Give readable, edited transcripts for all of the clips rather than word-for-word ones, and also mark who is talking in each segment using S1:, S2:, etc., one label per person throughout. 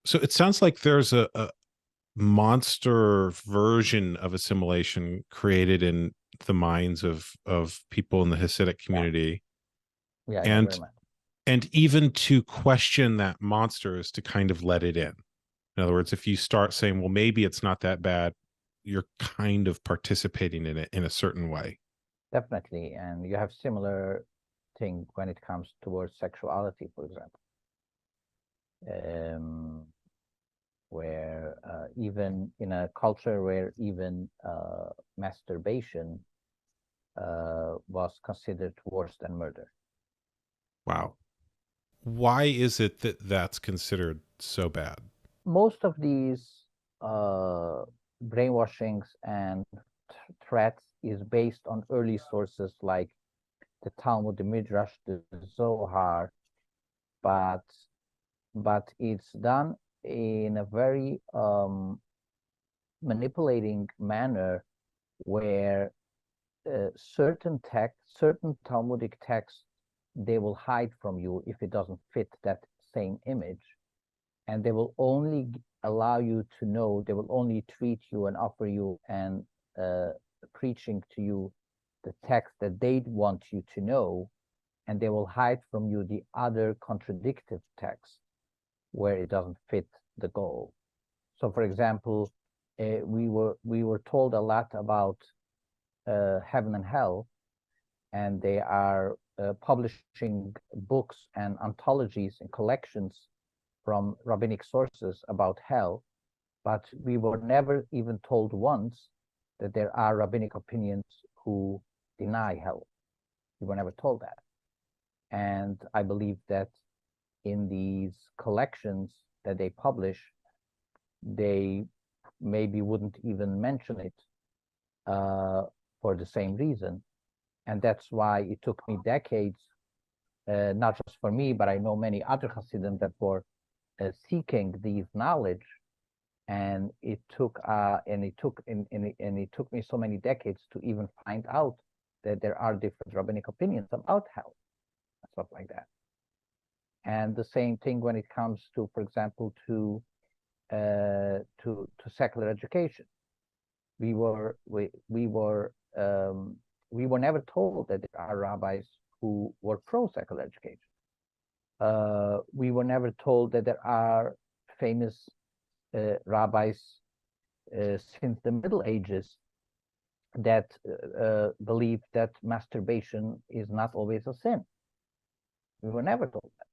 S1: So it sounds like there's a monster version of assimilation created in the minds of people in the Hasidic
S2: Yeah,
S1: community,
S2: yeah, very
S1: and
S2: much.
S1: even to question that monster is to kind of let it in. In other words, if you start saying, well, maybe it's not that bad, you're kind of participating in it in a certain way.
S2: Definitely. And you have similar thing when it comes towards sexuality, for example, um, where even in a culture where even masturbation was considered worse than murder.
S1: Wow. Why is it that that's considered so bad?
S2: Most of these brainwashings and threats is based on early sources like the Talmud, the Midrash, the Zohar, but it's done in a very manipulating manner where certain Talmudic texts, they will hide from you if it doesn't fit that same image, and they will only allow you to know, they will only treat you and offer you and uh, preaching to you the text that they want you to know, and they will hide from you the other contradictive text where it doesn't fit the goal. So, for example, we were told a lot about heaven and hell, and they are publishing books and anthologies and collections from rabbinic sources about hell, but we were never even told once that there are rabbinic opinions who deny hell. We were never told that. And I believe that in these collections that they publish, they maybe wouldn't even mention it uh, for the same reason. And that's why it took me decades, not just for me, but I know many other Hasidim that were seeking these knowledge, and it took me so many decades to even find out that there are different rabbinic opinions about hell and stuff like that. And the same thing when it comes to, for example, to secular education. We were we we were we were never told that there are rabbis who were pro secular education. We were never told that there are famous rabbis since the Middle Ages that believe that masturbation is not always a sin. We were never told that.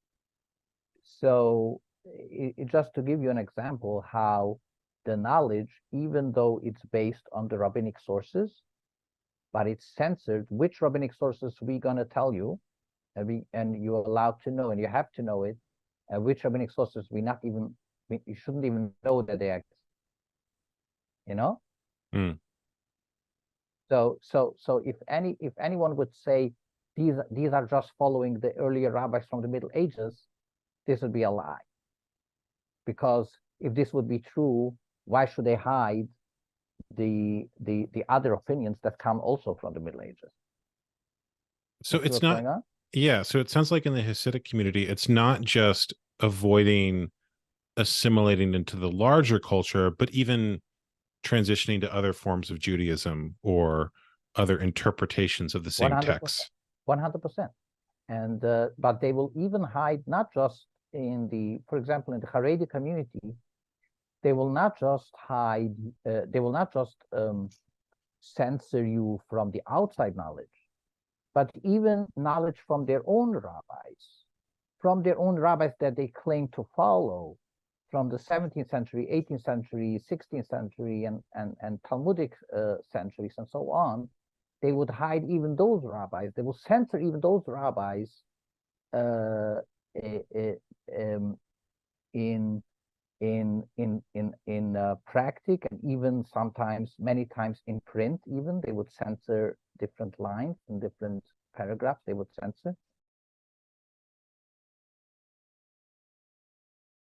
S2: So, just to give you an example, how the knowledge, even though it's based on the rabbinic sources, but it's censored, which rabbinic sources we gonna tell you, and you're allowed to know, and you have to know it, and which rabbinic sources you shouldn't even know that they exist. You know.
S1: Mm.
S2: So if anyone would say these are just following the earlier rabbis from the Middle Ages, this would be a lie. Because if this would be true, why should they hide the other opinions that come also from the Middle Ages?
S1: So
S2: You see
S1: it's
S2: what's
S1: not,
S2: going on?
S1: yeah. So it sounds like in the Hasidic community, it's not just avoiding assimilating into the larger culture, but even transitioning to other forms of Judaism or other interpretations of the same
S2: 100%,
S1: texts.
S2: 100%. And but they will even hide not just in the, for example, in the Haredi community, they will not just hide, they will not just censor you from the outside knowledge, but even knowledge from their own rabbis that they claim to follow from the 17th century, 18th century, 16th century, and Talmudic centuries and so on. They would hide even those rabbis. They will censor even those rabbis uh, um, in practice, and even sometimes, many times in print. Even they would censor different lines and different paragraphs. They would censor.